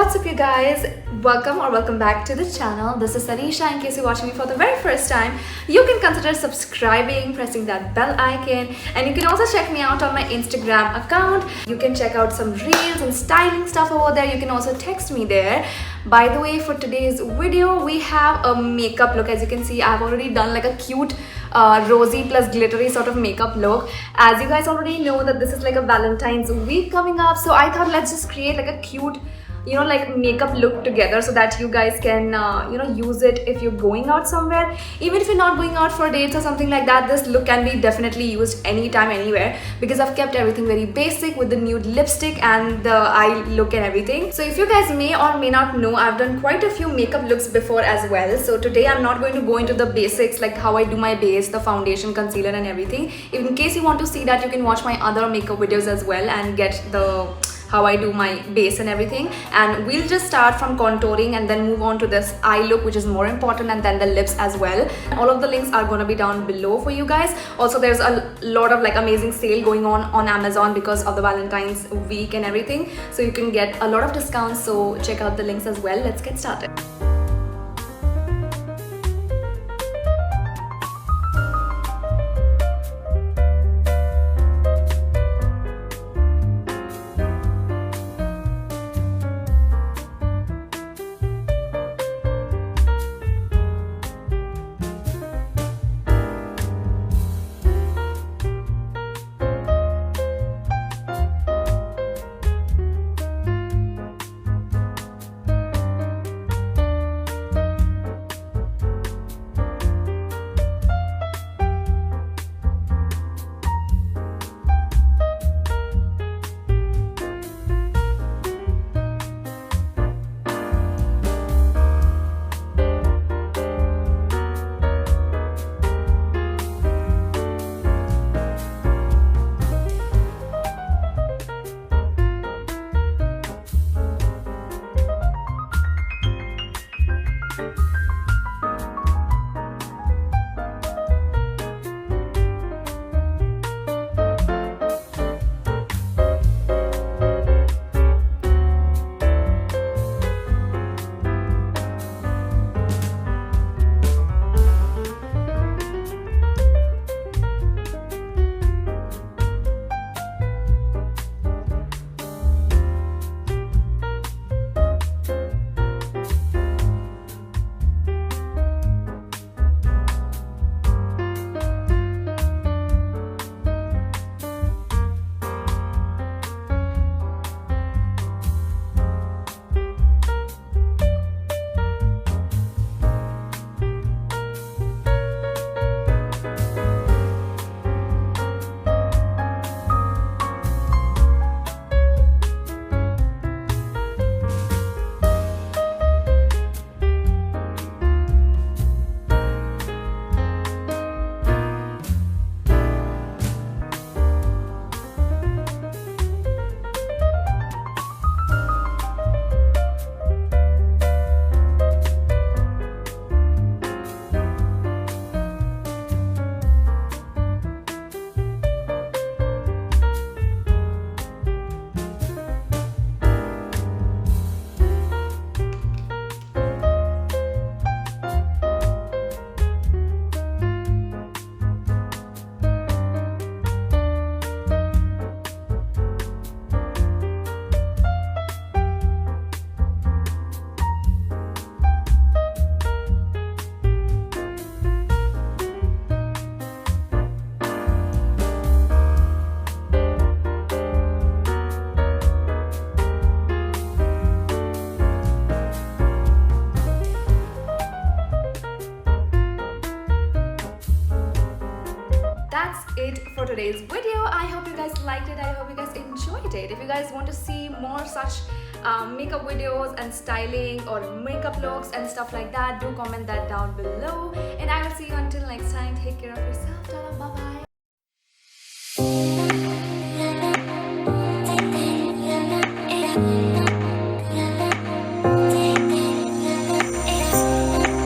What's up you guys? Welcome back to the channel. This is Tanisha. In case you're watching me for the very first time, you can consider subscribing, pressing that bell icon, and you can also check me out on my Instagram account. You can check out some reels and styling stuff over there. You can also text me there. By the way, for today's video, we have a makeup look. As you can see, I've already done like a cute rosy plus glittery sort of makeup look. As you guys already know that this is like a Valentine's week coming up, so I thought let's just create like a cute like makeup look together so that you guys can use it if you're going out somewhere. Even if you're not going out for dates or something like that, this look can be definitely used anytime, anywhere, because I've kept everything very basic with the nude lipstick and the eye look and everything. So if you guys may or may not know, I've done quite a few makeup looks before as well. So today I'm not going to go into the basics like how I do my base, the foundation, concealer and everything. In case you want to see that, you can watch my other makeup videos as well and get the how I do my base and everything. And we'll just start from contouring and then move on to this eye look, which is more important, and then the lips as well. All of the links are going to be down below for you guys. Also, there's a lot of like amazing sale going on Amazon because of the Valentine's week and everything, so you can get a lot of discounts. So check out the links as well. Let's get started. That's it for today's video. I hope you guys liked it. I hope you guys enjoyed it. If you guys want to see more such makeup videos and styling or makeup looks and stuff like that, do comment that down below. And I will see you until next time. Take care of yourself. Bye bye.